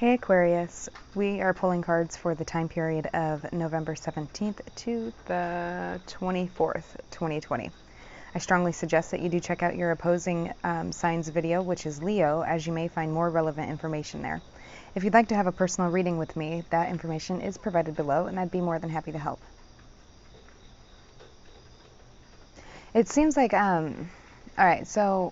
Hey Aquarius, we are pulling cards for the time period of November 17th to the 24th, 2020. I strongly suggest that you do check out your opposing signs video, which is Leo, as you may find more relevant information there. If you'd like to have a personal reading with me, that information is provided below, and I'd be more than happy to help. It seems like, alright, so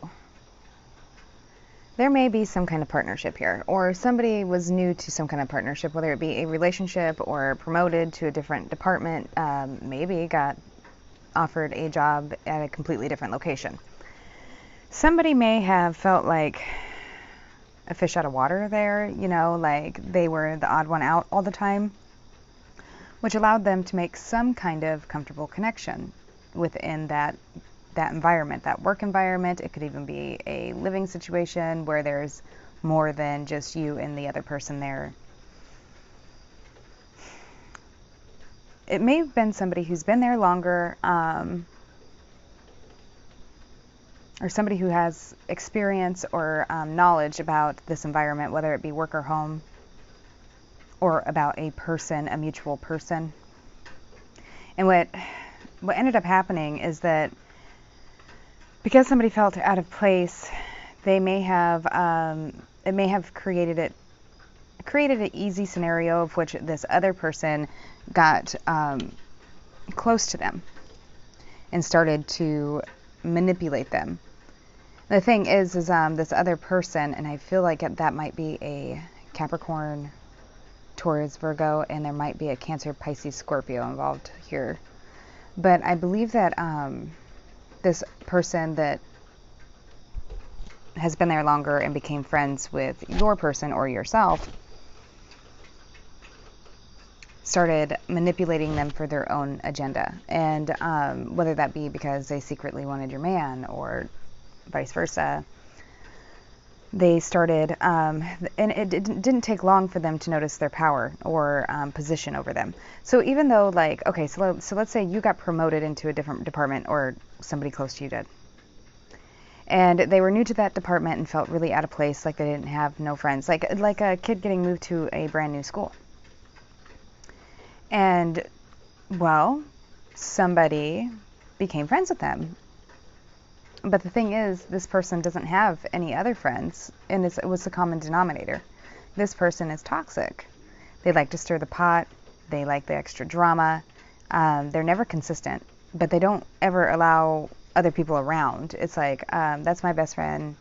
there may be some kind of partnership here, or somebody was new to some kind of partnership, whether it be a relationship or promoted to a different department, maybe got offered a job at a completely different location. Somebody may have felt like a fish out of water there, you know, like they were the odd one out all the time, which allowed them to make some kind of comfortable connection within that environment, that work environment. It could even be a living situation where there's more than just you and the other person there. It may have been somebody who's been there longer, or somebody who has experience or knowledge about this environment, whether it be work or home, or about a person, a mutual person. And what ended up happening is that because somebody felt out of place, they may have it may have created an easy scenario of which this other person got close to them and started to manipulate them. The thing is this other person, and I feel like that might be a Capricorn, Taurus, Virgo, and there might be a Cancer, Pisces, Scorpio involved here. But I believe that this person that has been there longer and became friends with your person or yourself started manipulating them for their own agenda. And whether that be because they secretly wanted your man or vice versa, they started, and it didn't take long for them to notice their power or position over them. So even though, like, okay, so let's say you got promoted into a different department, or somebody close to you did, and they were new to that department and felt really out of place, like they didn't have no friends, like a kid getting moved to a brand new school. And, well, somebody became friends with them. But the thing is, this person doesn't have any other friends, and it was the common denominator. This person is toxic. They like to stir the pot. They like the extra drama. They're never consistent, but they don't ever allow other people around. It's like, that's my best friend.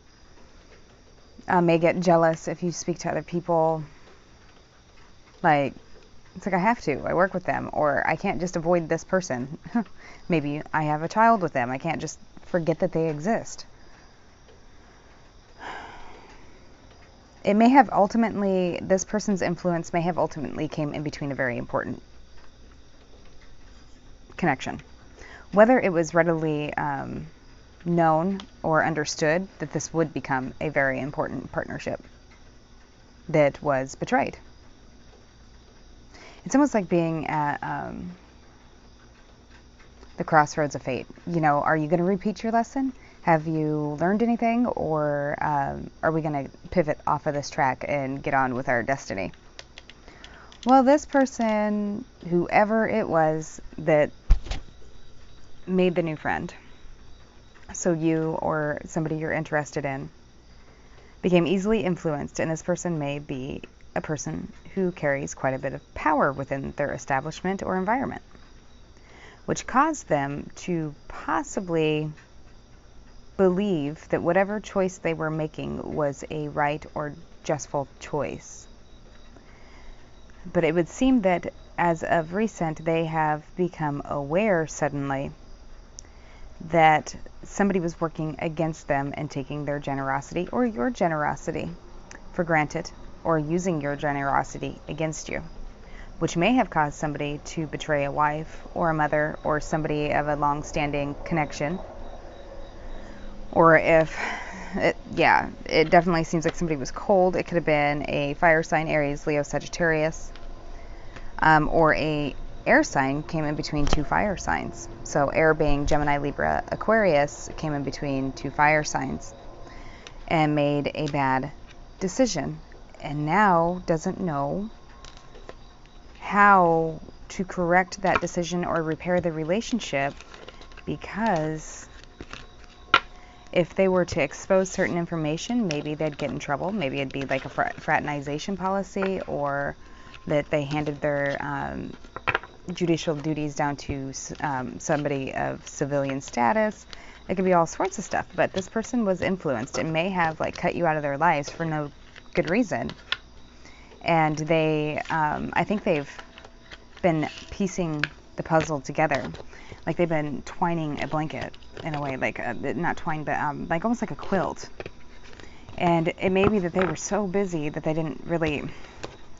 May get jealous if you speak to other people. Like, it's like I have to. I work with them, or I can't just avoid this person. Maybe I have a child with them. I can't just forget that they exist. It may have ultimately, this person's influence may have ultimately came in between a very important connection. Whether it was readily known or understood that this would become a very important partnership that was betrayed. It's almost like being at the crossroads of fate. You know, are you going to repeat your lesson? Have you learned anything? Or are we going to pivot off of this track and get on with our destiny? Well, this person, whoever it was that made the new friend, so you or somebody you're interested in, became easily influenced, and this person may be a person who carries quite a bit of power within their establishment or environment, which caused them to possibly believe that whatever choice they were making was a right or justful choice. But it would seem that as of recent, they have become aware suddenly that somebody was working against them and taking their generosity or your generosity for granted, or using your generosity against you, which may have caused somebody to betray a wife or a mother or somebody of a long-standing connection. Or if, it definitely seems like somebody was cold. It could have been a fire sign, Aries, Leo, Sagittarius, or a air sign came in between two fire signs. So air being Gemini, Libra, Aquarius came in between two fire signs and made a bad decision and now doesn't know how to correct that decision or repair the relationship, because if they were to expose certain information, maybe they'd get in trouble. Maybe it'd be like a fraternization policy, or that they handed their judicial duties down to somebody of civilian status. It could be all sorts of stuff, but this person was influenced and may have like cut you out of their lives for no good reason. And they, I think they've been piecing the puzzle together. Like they've been twining a blanket in a way, like not twine, but like almost like a quilt. And it may be that they were so busy that they didn't really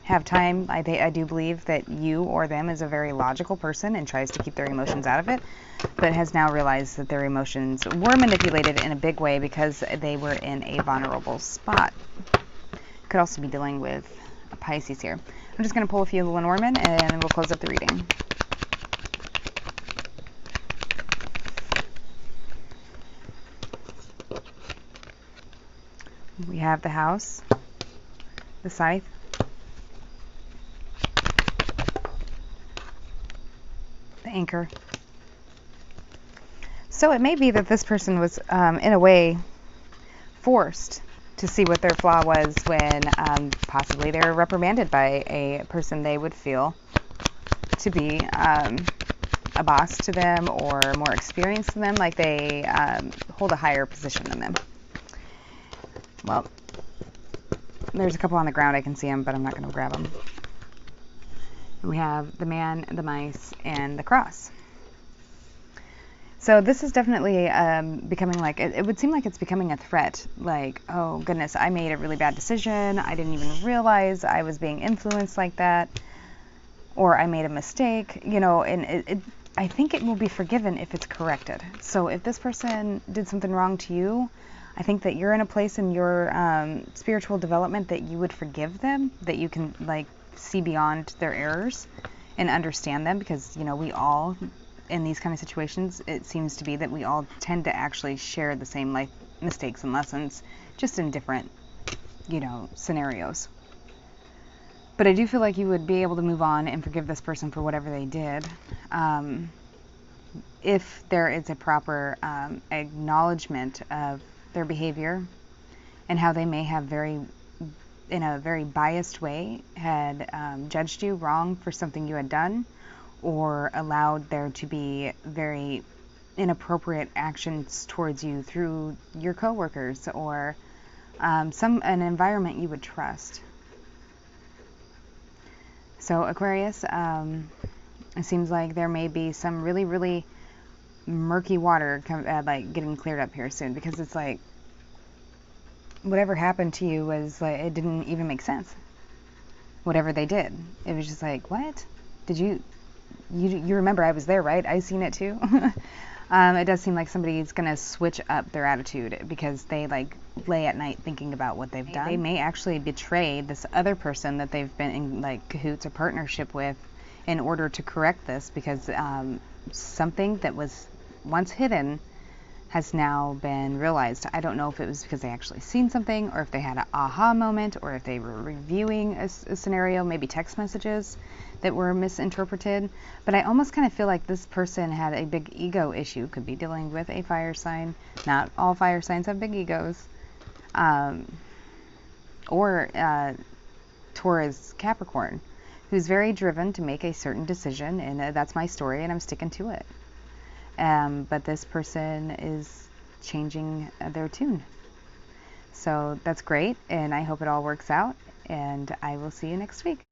have time. I do believe that you or them is a very logical person and tries to keep their emotions out of it, but has now realized that their emotions were manipulated in a big way because they were in a vulnerable spot. Could also be dealing with a Pisces here. I'm just going to pull a few of the Lenormand and then we'll close up the reading. We have the House, the Scythe, the Anchor. So it may be that this person was, in a way, forced to see what their flaw was when possibly they were reprimanded by a person they would feel to be a boss to them or more experienced than them, like they hold a higher position than them. Well, there's a couple on the ground. I can see them, but I'm not going to grab them. We have the Man, the Mice, and the Cross. So this is definitely becoming like, it would seem like it's becoming a threat. Like, oh goodness, I made a really bad decision. I didn't even realize I was being influenced like that. Or I made a mistake, you know, and I think it will be forgiven if it's corrected. So if this person did something wrong to you, I think that you're in a place in your spiritual development that you would forgive them, that you can like see beyond their errors and understand them, because, you know, we all, in these kind of situations, it seems to be that we all tend to actually share the same life mistakes and lessons, just in different, you know, scenarios. But I do feel like you would be able to move on and forgive this person for whatever they did, if there is a proper acknowledgement of their behavior and how they may have in a very biased way, had judged you wrong for something you had done, or allowed there to be very inappropriate actions towards you through your coworkers or an environment you would trust. So Aquarius, it seems like there may be some really, really murky water like getting cleared up here soon, because it's like whatever happened to you was like, it didn't even make sense. Whatever they did, it was just like, what? Did you remember I was there, right? I seen it too. It does seem like somebody's gonna switch up their attitude because they like lay at night thinking about what they've done. They may actually betray this other person that they've been in like cahoots or partnership with in order to correct this, because something that was once hidden has now been realized. I don't know if it was because they actually seen something, or if they had an aha moment, or if they were reviewing a scenario, maybe text messages that were misinterpreted. But I almost kind of feel like this person had a big ego issue. Could be dealing with a fire sign. Not all fire signs have big egos. Or Taurus, Capricorn, who's very driven to make a certain decision, and that's my story, and I'm sticking to it. But this person is changing their tune. So that's great, and I hope it all works out, and I will see you next week.